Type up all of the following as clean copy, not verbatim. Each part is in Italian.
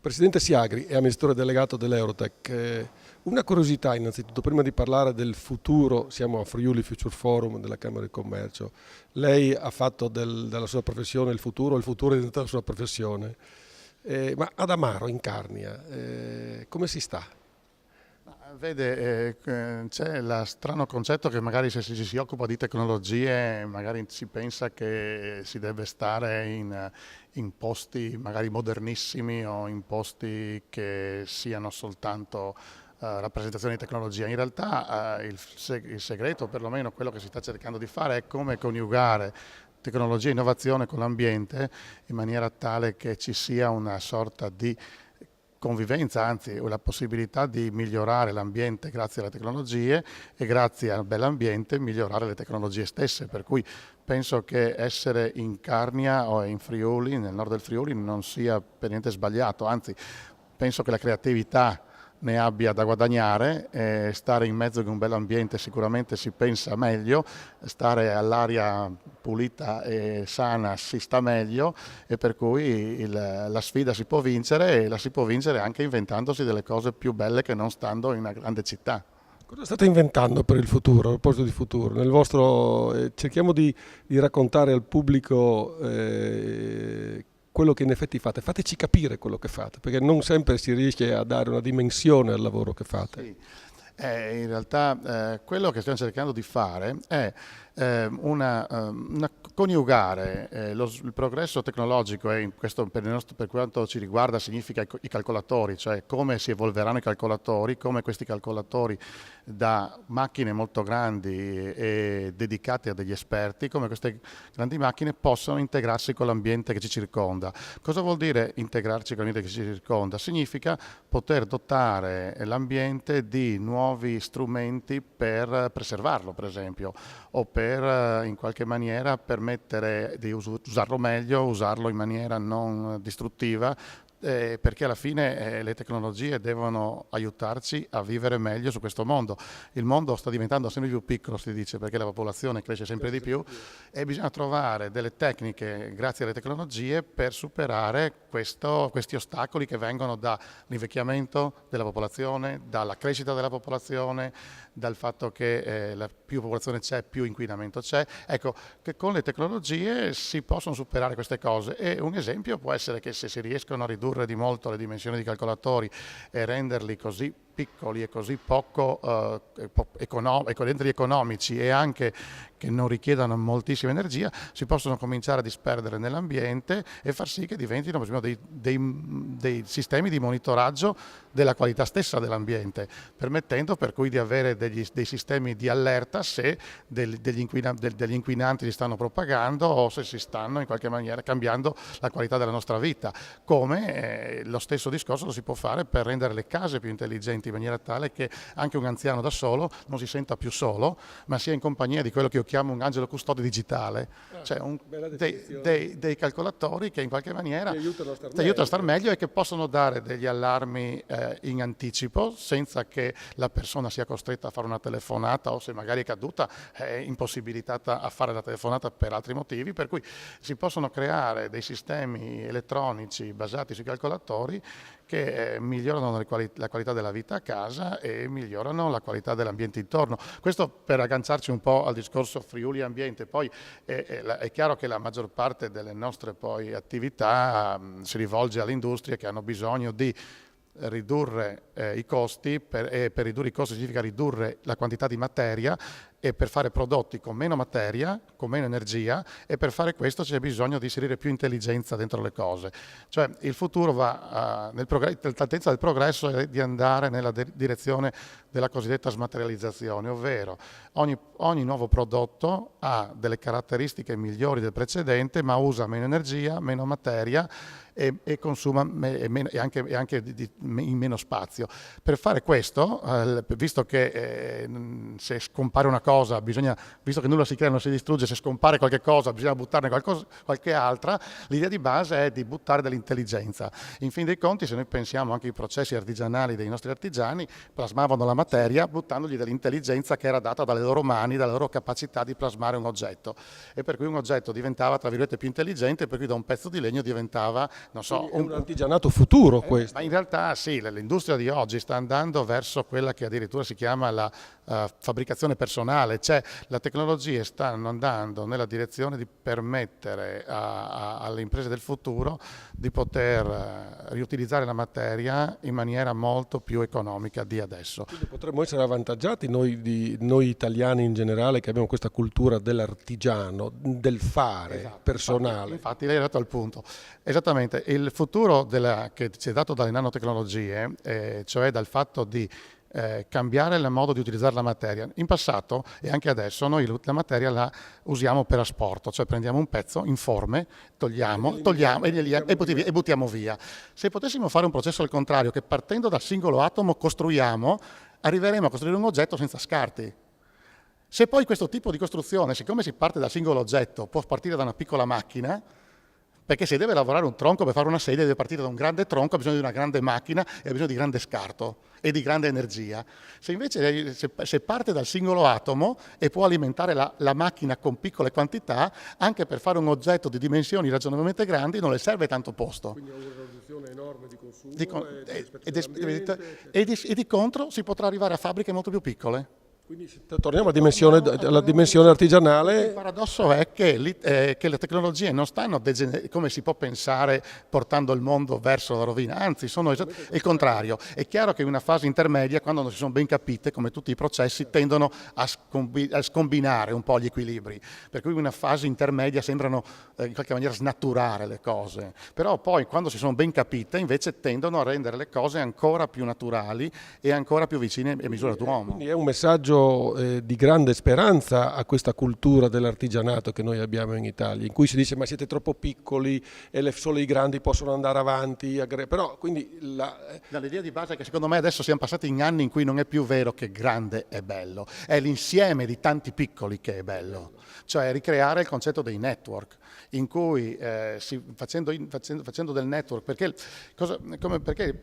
Presidente Siagri è amministratore delegato dell'Eurotech. Una curiosità innanzitutto, prima di parlare del futuro, siamo a Friuli Future Forum della Camera di Commercio. Lei ha fatto della sua professione il futuro è diventato la sua professione. Ma ad Amaro, in Carnia, come si sta? Vede, c'è il strano concetto che magari se si occupa di tecnologie, magari si pensa che si deve stare in posti magari modernissimi o in posti che siano soltanto rappresentazioni di tecnologia. In realtà il segreto, perlomeno quello che si sta cercando di fare, è come coniugare tecnologia e innovazione con l'ambiente in maniera tale che ci sia una sorta di convivenza, anzi la possibilità di migliorare l'ambiente grazie alle tecnologie e grazie al bell'ambiente migliorare le tecnologie stesse, per cui penso che essere in Carnia o in Friuli, nel nord del Friuli, non sia per niente sbagliato, anzi penso che la creatività ne abbia da guadagnare, stare in mezzo ad un bel ambiente sicuramente si pensa meglio, stare all'aria pulita e sana si sta meglio e per cui la sfida si può vincere e la si può vincere anche inventandosi delle cose più belle che non stando in una grande città. Cosa state inventando per il futuro, a proposito di futuro? Nel vostro, cerchiamo di raccontare al pubblico quello che in effetti fate. Fateci capire quello che fate, perché non sempre si riesce a dare una dimensione al lavoro che fate. Sì. In realtà quello che stiamo cercando di fare è coniugare il progresso tecnologico e questo per quanto ci riguarda significa i calcolatori, cioè come si evolveranno i calcolatori, come questi calcolatori da macchine molto grandi e dedicate a degli esperti, come queste grandi macchine possono integrarsi con l'ambiente che ci circonda. Cosa vuol dire integrarci con l'ambiente che ci circonda? Significa poter dotare l'ambiente di nuovi strumenti per preservarlo, per esempio, o per in qualche maniera permettere di usarlo meglio, usarlo in maniera non distruttiva, perché alla fine le tecnologie devono aiutarci a vivere meglio su questo mondo. Il mondo sta diventando sempre più piccolo, si dice, perché la popolazione cresce sempre di più e bisogna trovare delle tecniche, grazie alle tecnologie, per superare questi ostacoli che vengono dall'invecchiamento della popolazione, dalla crescita della popolazione, dal fatto che più popolazione c'è, più inquinamento c'è. Ecco, che con le tecnologie si possono superare queste cose e un esempio può essere che se si riescono a ridurre di molto le dimensioni di calcolatori e renderli così piccoli e così poco renderli economici e anche che non richiedano moltissima energia, si possono cominciare a disperdere nell'ambiente e far sì che diventino per esempio, dei sistemi di monitoraggio della qualità stessa dell'ambiente, permettendo per cui di avere dei sistemi di allerta se degli inquinanti si stanno propagando o se si stanno in qualche maniera cambiando la qualità della nostra vita. Come lo stesso discorso lo si può fare per rendere le case più intelligenti in maniera tale che anche un anziano da solo non si senta più solo, ma sia in compagnia di quello che io chiamo un angelo custode digitale, cioè dei calcolatori che in qualche maniera ti aiutano a star meglio e che possono dare degli allarmi in anticipo senza che la persona sia costretta a fare una telefonata o se magari è caduta è impossibilitata a fare la telefonata per altri motivi, per cui si possono creare dei sistemi elettronici basati sui calcolatori che migliorano la qualità della vita a casa e migliorano la qualità dell'ambiente intorno. Questo per agganciarci un po' al discorso Friuli Ambiente. Poi è chiaro che la maggior parte delle nostre poi attività si rivolge alle industrie che hanno bisogno di ridurre i costi e per ridurre i costi significa ridurre la quantità di materia e per fare prodotti con meno materia, con meno energia e per fare questo c'è bisogno di inserire più intelligenza dentro le cose. Cioè il futuro va la tendenza del progresso è di andare nella direzione della cosiddetta smaterializzazione, ovvero ogni nuovo prodotto ha delle caratteristiche migliori del precedente ma usa meno energia, meno materia e consuma e anche in meno spazio. Per fare questo, visto che se scompare una cosa, visto che nulla si crea non si distrugge, se scompare qualche cosa bisogna buttarne qualche altra, l'idea di base è di buttare dell'intelligenza. In fin dei conti, se noi pensiamo anche ai processi artigianali dei nostri artigiani, plasmavano la materia buttandogli dell'intelligenza che era data dalle loro mani, dalla loro capacità di plasmare un oggetto. E per cui un oggetto diventava, tra virgolette, più intelligente, per cui da un pezzo di legno diventava, non so, un artigianato futuro questo. Ma in realtà sì, l'industria di oggi sta andando verso quella che addirittura si chiama la fabbricazione personale, cioè le tecnologie stanno andando nella direzione di permettere alle imprese del futuro di poter riutilizzare la materia in maniera molto più economica di adesso. Quindi potremmo essere avvantaggiati noi italiani in generale, che abbiamo questa cultura dell'artigiano, del fare personale. Infatti lei è arrivato al punto. Esattamente, il futuro che ci è dato dalle nanotecnologie, cioè dal fatto di cambiare il modo di utilizzare la materia. In passato e anche adesso noi la materia la usiamo per asporto, cioè prendiamo un pezzo informe, togliamo e buttiamo via. Se potessimo fare un processo al contrario, che partendo dal singolo atomo costruiamo, arriveremo a costruire un oggetto senza scarti. Se poi questo tipo di costruzione, siccome si parte dal singolo oggetto, può partire da una piccola macchina, perché se deve lavorare un tronco per fare una sedia deve partire da un grande tronco, ha bisogno di una grande macchina e ha bisogno di grande scarto e di grande energia. Se invece se parte dal singolo atomo e può alimentare la macchina con piccole quantità, anche per fare un oggetto di dimensioni ragionevolmente grandi non le serve tanto posto. Quindi ha una riduzione enorme di consumo e di contro si potrà arrivare a fabbriche molto più piccole. Quindi torniamo alla dimensione artigianale. Il paradosso è che le tecnologie non stanno come si può pensare portando il mondo verso la rovina, anzi sono il contrario. È chiaro che in una fase intermedia, quando non si sono ben capite, come tutti i processi, tendono a scombinare un po' gli equilibri, per cui in una fase intermedia sembrano in qualche maniera snaturare le cose, però poi quando si sono ben capite invece tendono a rendere le cose ancora più naturali e ancora più vicine a misura d'uomo. Quindi è un messaggio di grande speranza a questa cultura dell'artigianato che noi abbiamo in Italia, in cui si dice ma siete troppo piccoli e solo i grandi possono andare avanti, però quindi l'idea di base è che secondo me adesso siamo passati in anni in cui non è più vero che grande è bello, è l'insieme di tanti piccoli che è bello, cioè ricreare il concetto dei network, in cui facendo del network,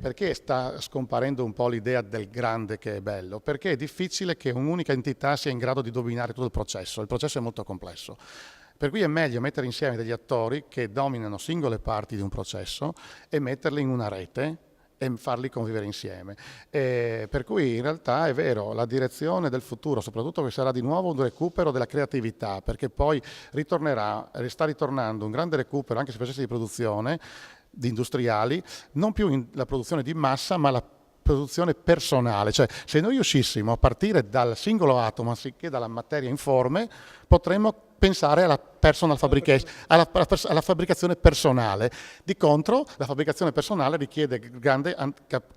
perché sta scomparendo un po' l'idea del grande che è bello? Perché è difficile che un'unica entità sia in grado di dominare tutto il processo è molto complesso. Per cui è meglio mettere insieme degli attori che dominano singole parti di un processo e metterli in una rete e farli convivere insieme. Per cui in realtà è vero, la direzione del futuro, soprattutto che sarà di nuovo un recupero della creatività, perché poi sta ritornando un grande recupero anche sui processi di produzione, di industriali, non più la produzione di massa, ma la produzione personale, cioè se noi riuscissimo a partire dal singolo atomo anziché dalla materia informe, potremmo pensare alla personal fabrication, alla fabbricazione personale. Di contro, la fabbricazione personale richiede grande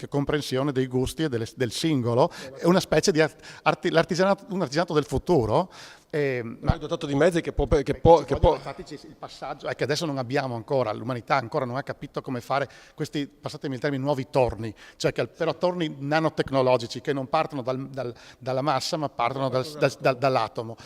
comprensione dei gusti e del singolo, è una specie di un artigianato del futuro. Ma dotato di mezzi che può. Infatti il passaggio è che adesso non abbiamo ancora, l'umanità ancora non ha capito come fare questi, passatemi il termine, nuovi torni, cioè però torni nanotecnologici che non partono dalla massa ma partono dall'atomo.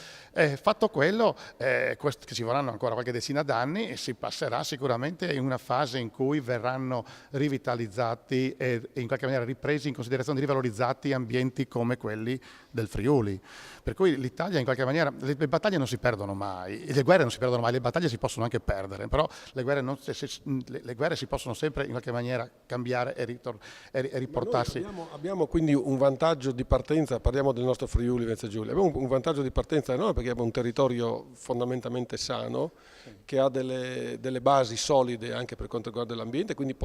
Fatto quello, che ci vorranno ancora qualche decina d'anni, e si passerà sicuramente in una fase in cui verranno rivitalizzati e in qualche maniera ripresi in considerazione, rivalorizzati ambienti come quelli del Friuli. Per cui l'Italia in qualche maniera, le battaglie non si perdono mai, le guerre non si perdono mai, le battaglie si possono anche perdere, però le guerre si possono sempre in qualche maniera cambiare e riportarsi. Abbiamo quindi un vantaggio di partenza, parliamo del nostro Friuli Venezia Giulia, abbiamo un vantaggio di partenza enorme perché abbiamo un territorio fondamentalmente sano, che ha delle basi solide anche per quanto riguarda l'ambiente, quindi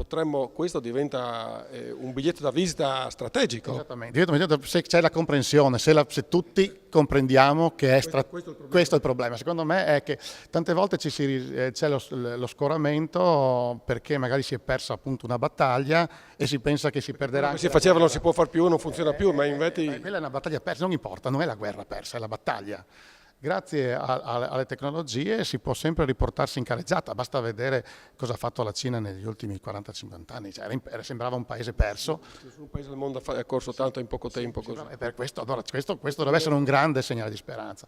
questo diventa un biglietto da visita strategico. Esattamente, se c'è la comprensione, se tutti comprendiamo che questo è il problema. Secondo me è che tante volte c'è lo scoramento perché magari si è persa appunto una battaglia e si pensa che si perderà. Anche si faceva non si può far più, non funziona più, ma invece quella è una battaglia persa, non importa, non è la guerra persa, è la battaglia. Grazie alle tecnologie si può sempre riportarsi in carreggiata, basta vedere cosa ha fatto la Cina negli ultimi 40-50 anni, cioè, sembrava un paese perso. Un paese del mondo ha corso tanto in poco tempo. Così. E per questo, allora, questo deve essere un grande segnale di speranza.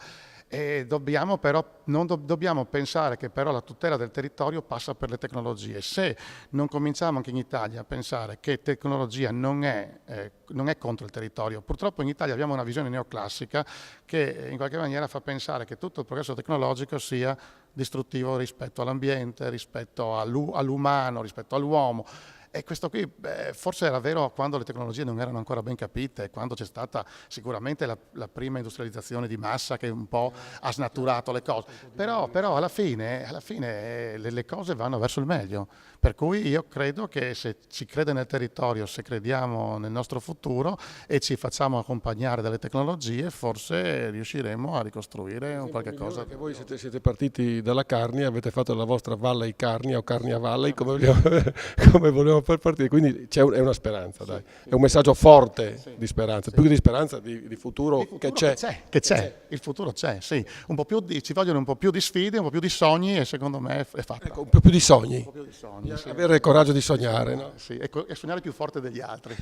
E dobbiamo però, dobbiamo pensare che però la tutela del territorio passa per le tecnologie. Se non cominciamo anche in Italia a pensare che tecnologia non è contro il territorio, purtroppo in Italia abbiamo una visione neoclassica che in qualche maniera fa pensare che tutto il progresso tecnologico sia distruttivo rispetto all'ambiente, rispetto all'umano, rispetto all'uomo. E questo qui forse era vero quando le tecnologie non erano ancora ben capite, quando c'è stata sicuramente la prima industrializzazione di massa che un po' ha snaturato le cose, però alla fine le cose vanno verso il meglio, per cui io credo che se si crede nel territorio, se crediamo nel nostro futuro e ci facciamo accompagnare dalle tecnologie, forse riusciremo a ricostruire un qualche cosa. Che voi siete partiti dalla Carnia, avete fatto la vostra Valley Carnia o Carnia Valley, come volevamo per partire, quindi è una speranza, dai. È un messaggio forte di speranza, più che di speranza, di futuro, che c'è. Il futuro c'è, sì. Ci vogliono un po' più di sfide, un po' più di sogni e secondo me è fatta. Ecco, un po' più di sogni. Sì. Avere il coraggio di sognare, no? Sì, e sognare più forte degli altri.